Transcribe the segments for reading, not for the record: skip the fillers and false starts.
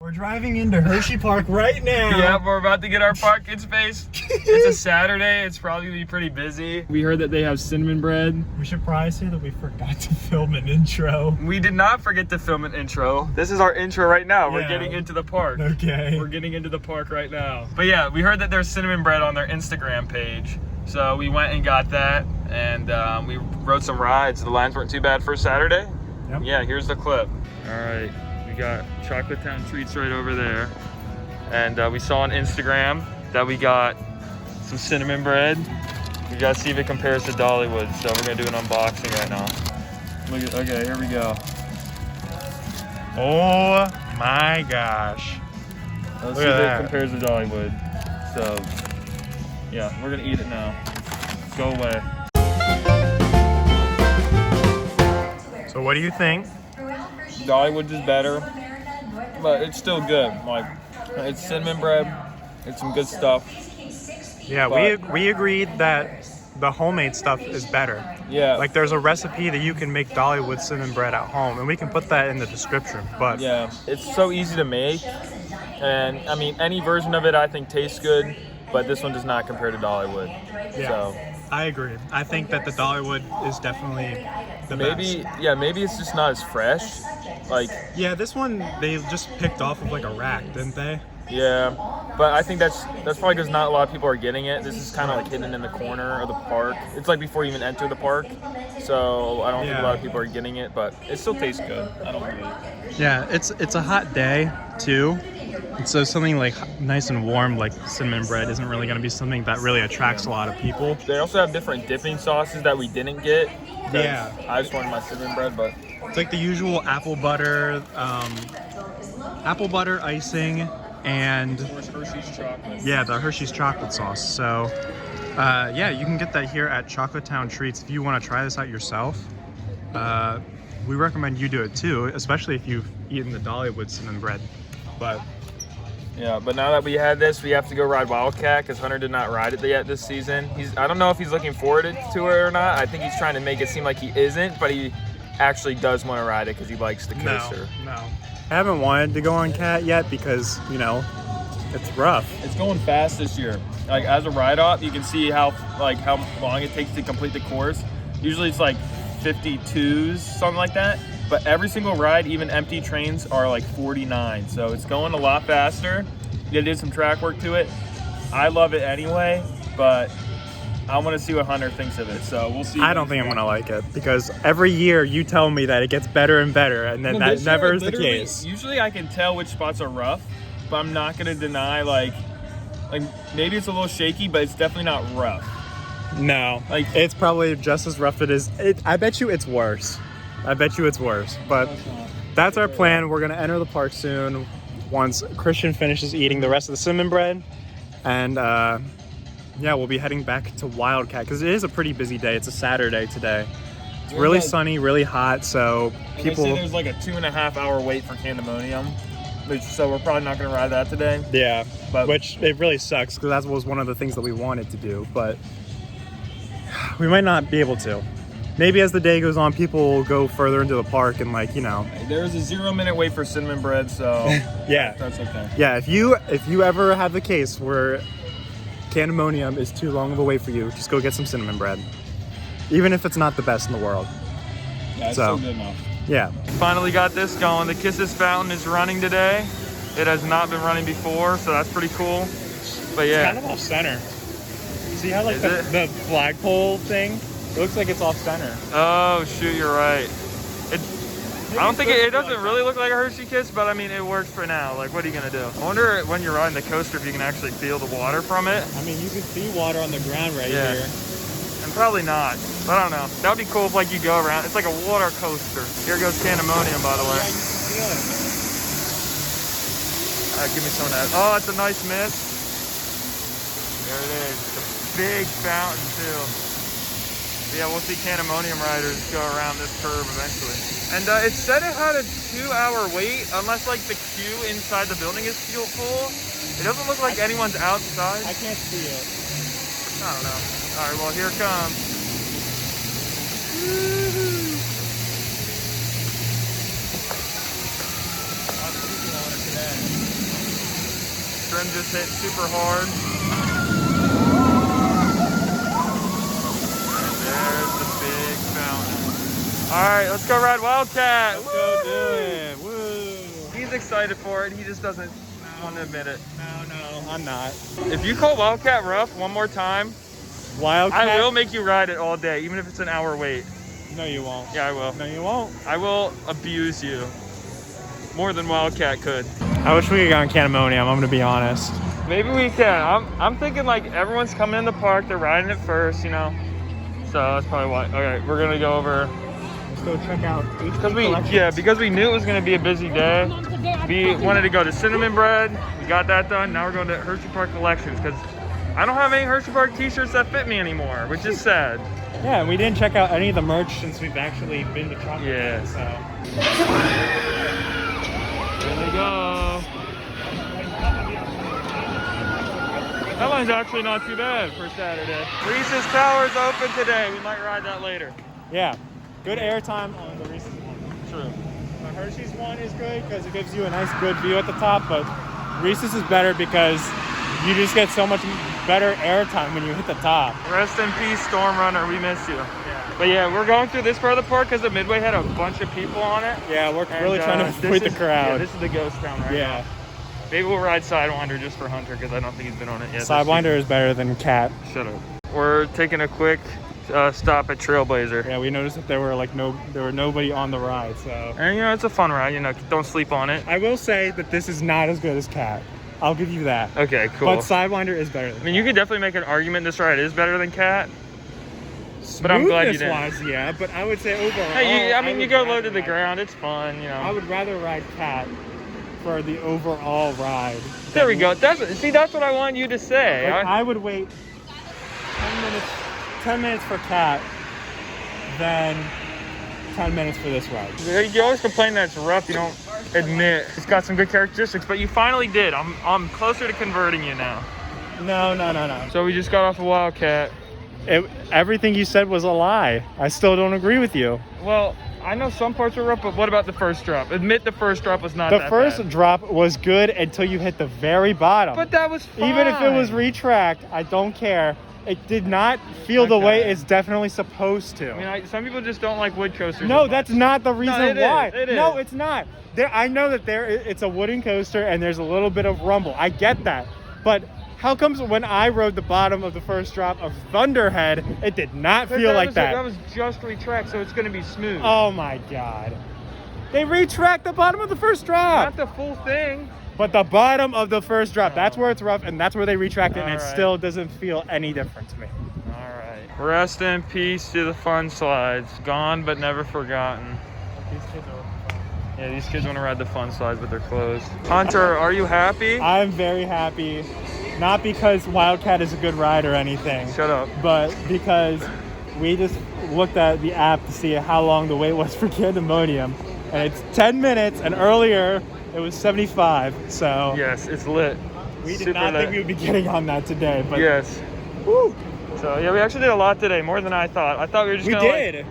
We're driving into Hersheypark right now. Yeah, we're about to get our parking space. It's a Saturday. It's probably gonna be pretty busy. We heard that they have cinnamon bread. We should probably say that we forgot to film an intro. We did not forget to film an intro. This is our intro right now. We're getting into the park. Okay. We're getting into the park right now. But yeah, we heard that there's cinnamon bread on their Instagram page. So we went and got that, and we rode some rides. The lines weren't too bad for Saturday. Yep. Yeah, here's the clip. All right, we got Chocolate Town Treats right over there. And we saw on Instagram that we got some cinnamon bread. We gotta see if it compares to Dollywood. So we're gonna do an unboxing right now. Look at, okay, here we go. Oh my gosh. Let's see if it compares to Dollywood. So, yeah, we're gonna eat it now. Go away. So what do you think? Dollywood is better, but it's still good. Like, it's cinnamon bread. It's some good stuff. Yeah, we agreed that the homemade stuff is better. Yeah. Like there's a recipe that you can make Dollywood cinnamon bread at home, and we can put that in the description. But yeah, it's so easy to make, and I mean any version of it I think tastes good, but this one does not compare to Dollywood. Yeah, so I agree. I think that the Dollywood is definitely the best. Yeah, maybe it's just not as fresh. Like, yeah, this one they just picked off of like a rack, didn't they? yeah, but I think that's probably because not a lot of people are getting it. This is kind of like hidden in the corner of the park. It's like before you even enter the park, so I don't think a lot of people are getting it, but it still tastes good. I don't believe. Yeah, it's a hot day too, and so something like nice and warm like cinnamon bread isn't really going to be something that really attracts a lot of people. They also have different dipping sauces that we didn't get. Yeah, I just wanted my cinnamon bread, but it's like the usual apple butter icing, and Hershey's chocolate. Yeah, the Hershey's chocolate sauce. So yeah, you can get that here at Chocolate Town Treats if you want to try this out yourself. We recommend you do it too, especially if you've eaten the Dollywood cinnamon bread. But yeah, but now that we had this, we have to go ride Wildcat because Hunter did not ride it yet this season. I don't know if he's looking forward to it or not. I think he's trying to make it seem like he isn't, but he actually does want to ride it because he likes the coaster. No. I haven't wanted to go on Cat yet because, you know, it's rough. It's going fast this year. Like as a ride-off, you can see how long it takes to complete the course. Usually it's like 52s, something like that. But every single ride, even empty trains, are like 49. So it's going a lot faster. They did some track work to it. I love it anyway, but I want to see what Hunter thinks of it. So we'll see. I don't think I'm going to like it because every year you tell me that it gets better and better, and then that never is the case. Usually I can tell which spots are rough, but I'm not going to deny like maybe it's a little shaky, but it's definitely not rough. No, like it's probably just as rough as it is. I bet you it's worse. But that's our plan. We're gonna enter the park soon once Christian finishes eating the rest of the cinnamon bread, and yeah, we'll be heading back to Wildcat because it is a pretty busy day. It's a Saturday today. It's really sunny, really hot, so people. They say there's like a 2.5 hour wait for Conundrums, so we're probably not gonna ride that today. Yeah, but which it really sucks because that was one of the things that we wanted to do, but we might not be able to. Maybe as the day goes on, people will go further into the park and There's a 0-minute wait for cinnamon bread, so yeah, that's okay. Yeah, if you ever have the case where Conundrums is too long of a wait for you, just go get some cinnamon bread, even if it's not the best in the world. Yeah, it's still good enough. Yeah. Finally got this going. The Kisses fountain is running today. It has not been running before, so that's pretty cool. But yeah, it's kind of off center. See how the flagpole thing? It looks like it's off center. Oh shoot, you're right. I don't think it doesn't really look like a Hershey Kiss, but I mean it works for now. Like, what are you gonna do? I wonder when you're riding the coaster if you can actually feel the water from it. I mean, you can see water on the ground right here. And probably not. I don't know. That would be cool if like you go around. It's like a water coaster. Here goes Conundrums, by the way. Give me some of that. Oh, that's a nice mist. There it is. It's a big fountain too. Yeah, we'll see Conundrum riders go around this curve eventually. And it said it had a 2-hour wait, unless like the queue inside the building is full. It doesn't look like anyone's outside. I can't see it. I don't know. All right, well, here it comes. Lots of people on it today. rim just hit super hard. And there's the big fountain. All right, let's go ride Wildcat. Let's go do it. Woo. He's excited for it. He just doesn't want to admit it. No, I'm not. If you call Wildcat rough one more time, Wildcat? I will make you ride it all day, even if it's an hour wait. No, you won't. Yeah, I will. No, you won't. I will abuse you more than Wildcat could. I wish we could go on Candemonium, I'm gonna be honest. Maybe we can. I'm thinking like everyone's coming in the park, they're riding it first, you know. So that's probably why. Okay, we're gonna go over. Let's go check out Because we knew it was gonna be a busy day. We wanted to go to Cinnamon Bread. We got that done. Now we're going to Hersheypark Collections because I don't have any Hersheypark t-shirts that fit me anymore, which is sad. Yeah, and we didn't check out any of the merch since we've actually been to Chocolate. Yeah. So. Here we go. That line's actually not too bad for Saturday. Reese's Tower's open today. We might ride that later. Yeah, good airtime on the Reese's one. True. The Hershey's one is good because it gives you a nice good view at the top, but Reese's is better because you just get so much better airtime when you hit the top. Rest in peace, Storm Runner. We miss you. Yeah. But yeah, we're going through this part of the park because the Midway had a bunch of people on it. Yeah, we're really trying to avoid the crowd. Yeah, this is the ghost town right now. Maybe we'll ride Sidewinder just for Hunter because I don't think he's been on it yet. Sidewinder is better than Cat. Shut up. We're taking a quick stop at Trailblazer. Yeah, we noticed that there were nobody on the ride, so. And you know, it's a fun ride, you know, don't sleep on it. I will say that this is not as good as Cat. I'll give you that. Okay, cool. But Sidewinder is better than I mean, you could definitely make an argument this ride is better than Cat. But I'm glad you didn't. Wise, yeah, but I would say overall. Hey, I mean, you go low to the ground, it's fun, you know. I would rather ride Cat for the overall ride. There we go. That's what I want you to say. Like, I would wait 10 minutes for Cat, then 10 minutes for this ride. You always complain that it's rough. You don't admit it's got some good characteristics, but you finally did. I'm closer to converting you now. No. So we just got off a Wildcat. Everything you said was a lie. I still don't agree with you. Well, I know some parts were rough, but what about the first drop? Admit the first drop was not that bad. The first drop was good until you hit the very bottom. But that was fine. Even if it was retracked, I don't care. It did not feel the way it's definitely supposed to. I mean, some people just don't like wood coasters. No, that's not the reason why. It is. No, it's not. I know that it's a wooden coaster and there's a little bit of rumble. I get that. But how comes when I rode the bottom of the first drop of Thunderhead, it did not feel like that? That was just retracked, so it's going to be smooth. Oh my God. They retracked the bottom of the first drop. Not the full thing. But the bottom of the first drop, that's where it's rough, and that's where they retract it, and it right. still doesn't feel any different to me. All right. Rest in peace to the fun slides. Gone but never forgotten. These kids are fun. Yeah, these kids want to ride the fun slides, but they're closed. Hunter, are you happy? I'm very happy. Not because Wildcat is a good ride or anything. Shut up. But because we just looked at the app to see how long the wait was for Candemonium, and it's 10 minutes, and earlier it was 75, so. Yes, it's lit. We did not think we would be getting on that today, but. Yes. Woo. So yeah, we actually did a lot today, more than I thought. I thought we were just gonna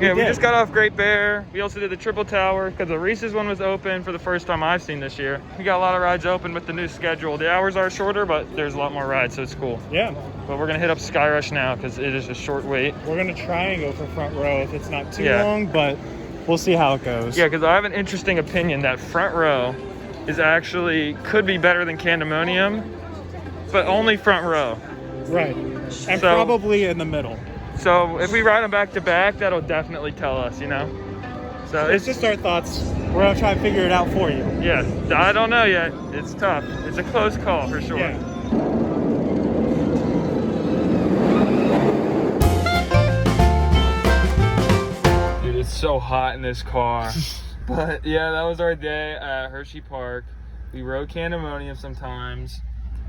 we just got off Great Bear. We also did the Triple Tower because the Reese's one was open for the first time I've seen this year. We got a lot of rides open with the new schedule. The hours are shorter, but there's a lot more rides, so it's cool. Yeah. But we're gonna hit up Sky Rush now because it is a short wait. We're gonna try and go for front row if it's not too long, but we'll see how it goes. Yeah, because I have an interesting opinion that front row is actually could be better than Candemonium, but only front row. Right. And probably in the middle. So if we ride them back to back, that'll definitely tell us, you know? So it's just our thoughts. We're gonna try and figure it out for you. Yeah, I don't know yet. It's tough. It's a close call for sure. Yeah. Dude, it's so hot in this car. But yeah, that was our day at Hersheypark. We rode Candemonium sometimes.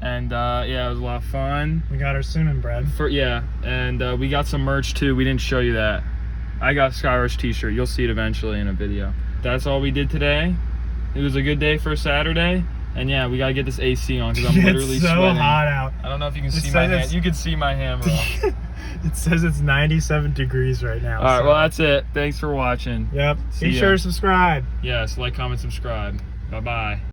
And yeah, it was a lot of fun. We got our cinnamon bread. And we got some merch too. We didn't show you that. I got a Sky Rush t-shirt. You'll see it eventually in a video. That's all we did today. It was a good day for a Saturday. And yeah, we gotta get this AC on because I'm literally so sweating. Hot out. I don't know if you can see my hand. You can see my hand, bro. It says it's 97 degrees right now. All right, well that's it. Thanks for watching. Yep. Be sure to subscribe. Yes, like, comment, subscribe. Bye-bye.